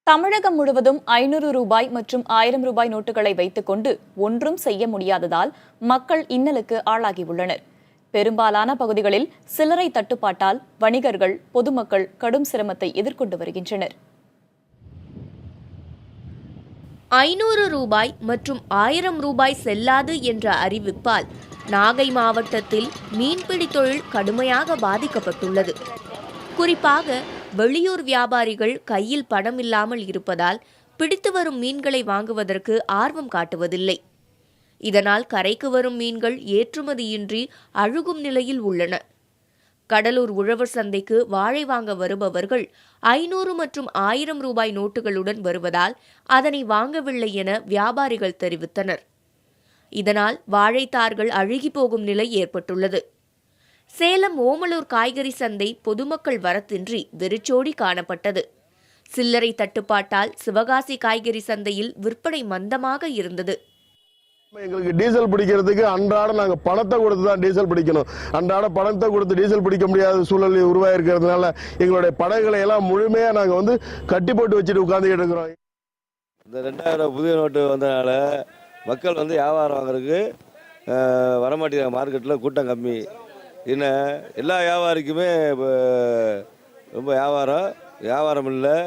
தமிழகம் முழுவதும் 500 ரூபாய் மற்றும் 1000 ரூபாய் நோட்டுகளை வைத்துக் கொண்டு ஒன்றும் செய்ய முடியாததால் மக்கள் இன்னலுக்கு ஆளாகியுள்ளனர். பெரும்பாலான பகுதிகளில் சில்லறை தட்டுப்பாட்டால் வணிகர்கள், பொதுமக்கள் கடும் சிரமத்தை எதிர்கொண்டு வருகின்றனர். 500 ரூபாய் மற்றும் 1000 ரூபாய் செல்லாது என்ற அறிவிப்பால் நாகை மாவட்டத்தில் மீன்பிடி தொழில் கடுமையாக பாதிக்கப்பட்டுள்ளது. குறிப்பாக வெளியூர் வியாபாரிகள் கையில் பணம் இல்லாமல் இருப்பதால் பிடித்து வரும் மீன்களை வாங்குவதற்கு ஆர்வம் காட்டுவதில்லை. இதனால் கரைக்கு வரும் மீன்கள் ஏற்றுமதியின்றி அழுகும் நிலையில் உள்ளன. கடலூர் உழவர் சந்தைக்கு வாழை வாங்க வருபவர்கள் 500 மற்றும் 1000 ரூபாய் நோட்டுகளுடன் வருவதால் அதனை வாங்கவில்லை என வியாபாரிகள் தெரிவித்தனர். இதனால் வாழைத்தார்கள் அழுகி போகும் நிலை ஏற்பட்டுள்ளது. சேலம் ஓமலூர் காய்கறி சந்தை பொதுமக்கள் வரத்தின்றி வெறிச்சோடி காணப்பட்டது. சில்லறை தட்டுப்பாட்டால் சிவகாசி காய்கறி சந்தையில் விற்பனை மந்தமாக இருந்தது. எங்களுக்கு டீசல் பிடிக்கிறதுக்கு அன்றாட நாங்க பணத்தை கொடுத்து தான் டீசல் பிடிக்கணும். அன்றாட பணத்தை கொடுத்து டீசல் பிடிக்க முடியாத சூழல் உருவாயிருக்கிறதுனால எங்களுடைய படகுகளை எல்லாம் முழுமையா நாங்க கட்டி போட்டு வச்சுட்டு உட்கார்ந்துக்கிட்டு இருக்கிறோம். இந்த 2000 புதிய நோட்டு வந்தனால மக்கள் வியாபாரம் வாங்குறதுக்கு வரமாட்டேங்கிறாங்க. மார்க்கெட்டில் கூட்டம் கம்மி. இன்னும் எல்லா வியாபாரிக்குமே ரொம்ப வியாபாரம் இல்லை.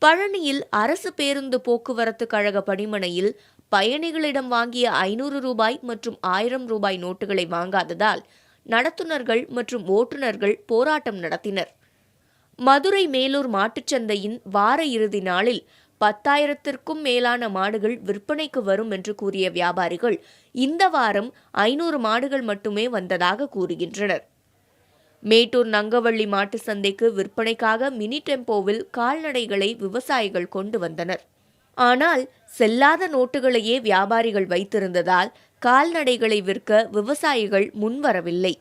பழனியில் அரசு பேருந்து போக்குவரத்து கழக பணிமனையில் பயணிகளிடம் வாங்கிய 500 ரூபாய் மற்றும் 1000 ரூபாய் நோட்டுகளை வாங்காததால் நடத்துனர்கள் மற்றும் ஓட்டுநர்கள் போராட்டம் நடத்தினர். மதுரை மேலூர் மாட்டுச்சந்தையின் வார இறுதி நாளில் 10,000த்திற்கும் மேலான மாடுகள் விற்பனைக்கு வரும் என்று கூறிய வியாபாரிகள் இந்த வாரம் 500 மாடுகள் மட்டுமே வந்ததாக கூறுகின்றனர். மேட்டூர் நங்கவள்ளி மாட்டு சந்தைக்கு விற்பனைக்காக மினி டெம்போவில் கால்நடைகளை விவசாயிகள் கொண்டு வந்தனர். ஆனால் செல்லாத நோட்டுகளையே வியாபாரிகள் வைத்திருந்ததால் கால்நடைகளை விற்க விவசாயிகள் முன்வரவில்லை.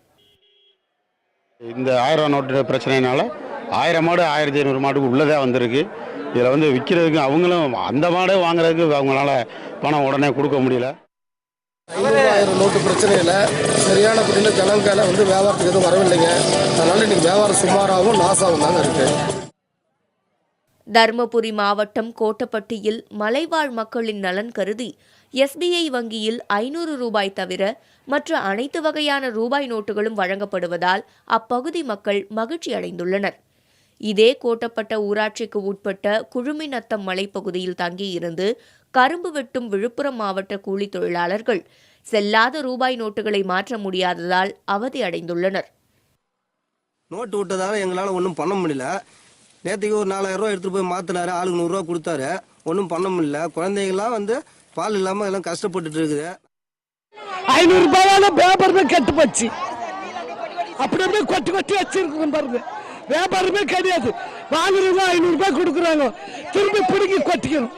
இந்த 1000 நோட்டு பிரச்சனைனால 1000 மாடு 1500 மாடுக்கு உள்ளதே வந்திருக்கு. இதில் விற்கிறதுக்கு அவங்களும் அந்த மாடை வாங்குறதுக்கு அவங்களால பணம் உடனே கொடுக்க முடியல. 500 நோட்டு பிரச்சனையில் சரியான முறையில் ஜனங்கால வியாபாரத்துக்கு எதுவும் வரவில்லைங்க. அதனால இன்னைக்கு வியாபாரம் சுமாராகவும் லாஸாகவும் தாங்க இருக்கு. தருமபுரி மாவட்டம் கோட்டப்பட்டியில் மலைவாழ் மக்களின் நலன் கருதி SBI வங்கியில் 500 ரூபாய் தவிர மற்ற அனைத்து வகையான ரூபாய் நோட்டுகளும் வழங்கப்படுவதால் அப்பகுதி மக்கள் மகிழ்ச்சி அடைந்துள்ளனர். இதே கோட்டப்பட்ட ஊராட்சிக்கு உட்பட்ட குழுமிநத்தம் மலைப்பகுதியில் தங்கியிருந்து கரும்பு வெட்டும் விழுப்புரம் மாவட்ட கூலி தொழிலாளர்கள் செல்லாத ரூபாய் நோட்டுகளை மாற்ற முடியாததால் அவதி அடைந்துள்ளனர். நோட்டு விட்டதால எங்களால் ஒன்றும் பண்ண முடியல. நேற்றுக்கு ஒரு 4000 ரூபா எடுத்துட்டு போய் மாத்தினாரு. ஆளுக்கு 100 ரூபா கொடுத்தாரு. ஒன்றும் பண்ண முடியல. குழந்தைங்களாம் பால் இல்லாமல் எல்லாம் கஷ்டப்பட்டுட்டு இருக்குது. 500 ரூபாயால வியாபாரமே கெட்டு போச்சு. அப்படியே கொட்டி வச்சிருக்கு பாருங்க. வியாபாரமே கிடையாது. வாங்குறவங்க 500 ரூபாய் கொடுக்குறாங்க. திரும்பி பிடிக்கி கொட்டிக்கணும்.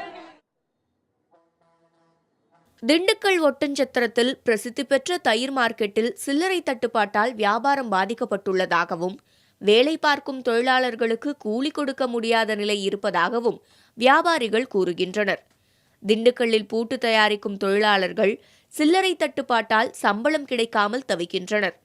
திண்டுக்கல் ஒட்டஞ்சத்திரத்தில் பிரசித்தி பெற்ற தயிர் மார்க்கெட்டில் சில்லறை தட்டுப்பாட்டால் வியாபாரம் பாதிக்கப்பட்டுள்ளதாகவும் வேலை பார்க்கும் தொழிலாளர்களுக்கு கூலி கொடுக்க முடியாத நிலை இருப்பதாகவும் வியாபாரிகள் கூறுகின்றனர். திண்டுக்கல்லில் பூட்டு தயாரிக்கும் தொழிலாளர்கள் சில்லறை தட்டுப்பாட்டால் சம்பளம் கிடைக்காமல் தவிக்கின்றனர்.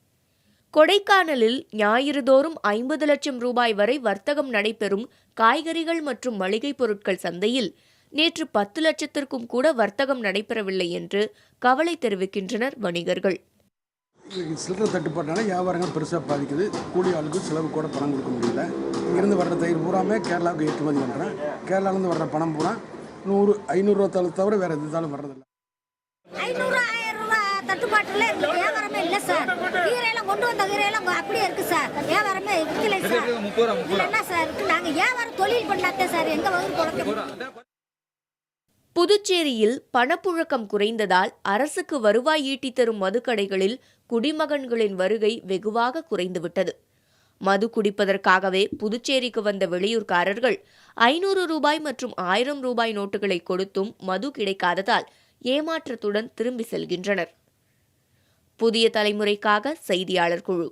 கொடைக்கானலில் ஞாயிறுதோறும் 50 லட்சம் ரூபாய் வரை வர்த்தகம் நடைபெறும் காய்கறிகள் மற்றும் மளிகை பொருட்கள் சந்தையில் நேற்று 10 லட்சத்திற்கும் கூட வர்த்தகம் நடைபெறவில்லை என்று கவலை தெரிவிக்கின்றனர் வணிகர்கள். சில்லறை தட்டுப்பாட்டால வியாபாரங்கள் பெருசாக பாதிக்குது. கூலி ஆளுக்கு செலவு கூட பணம் கொடுக்க முடியல. இங்கிருந்து வர்ற தயிர் பூராமே கேரளாவுக்கு ஏற்றுமதி பண்ணுறேன். கேரளாவிலேருந்து வர்ற பணம் பூரா 500 ரூபா தவிர வேறு எதுனாலும் வர்றதில்லை. 500 1000 ரூபா தட்டுப்பாட்டில் எங்களுக்கு வியாபாரமே இல்லை சார். கீரையெல்லாம் கொண்டு வந்த கீரையெல்லாம் அப்படியே இருக்கு சார். வியாபாரமே விற்கலை சார். என்ன சார் இருக்கு? நாங்கள் வியாபாரம் தொழில் பண்ணாதே சார். எங்கள் வகுப்பு குறைக்க. புதுச்சேரியில் பணப்புழக்கம் குறைந்ததால் அரசுக்கு வருவாய் ஈட்டி தரும் மதுக்கடைகளில் குடிமகன்களின் வருகை வெகுவாக குறைந்துவிட்டது. மது குடிப்பதற்காகவே புதுச்சேரிக்கு வந்த வெளியூர்காரர்கள் 500 ரூபாய் மற்றும் 1000 ரூபாய் நோட்டுகளை கொடுத்தும் மது கிடைக்காததால் ஏமாற்றத்துடன் திரும்பி செல்கின்றனர். புதிய தலைமுறைக்காக செய்தியாளர் குழு.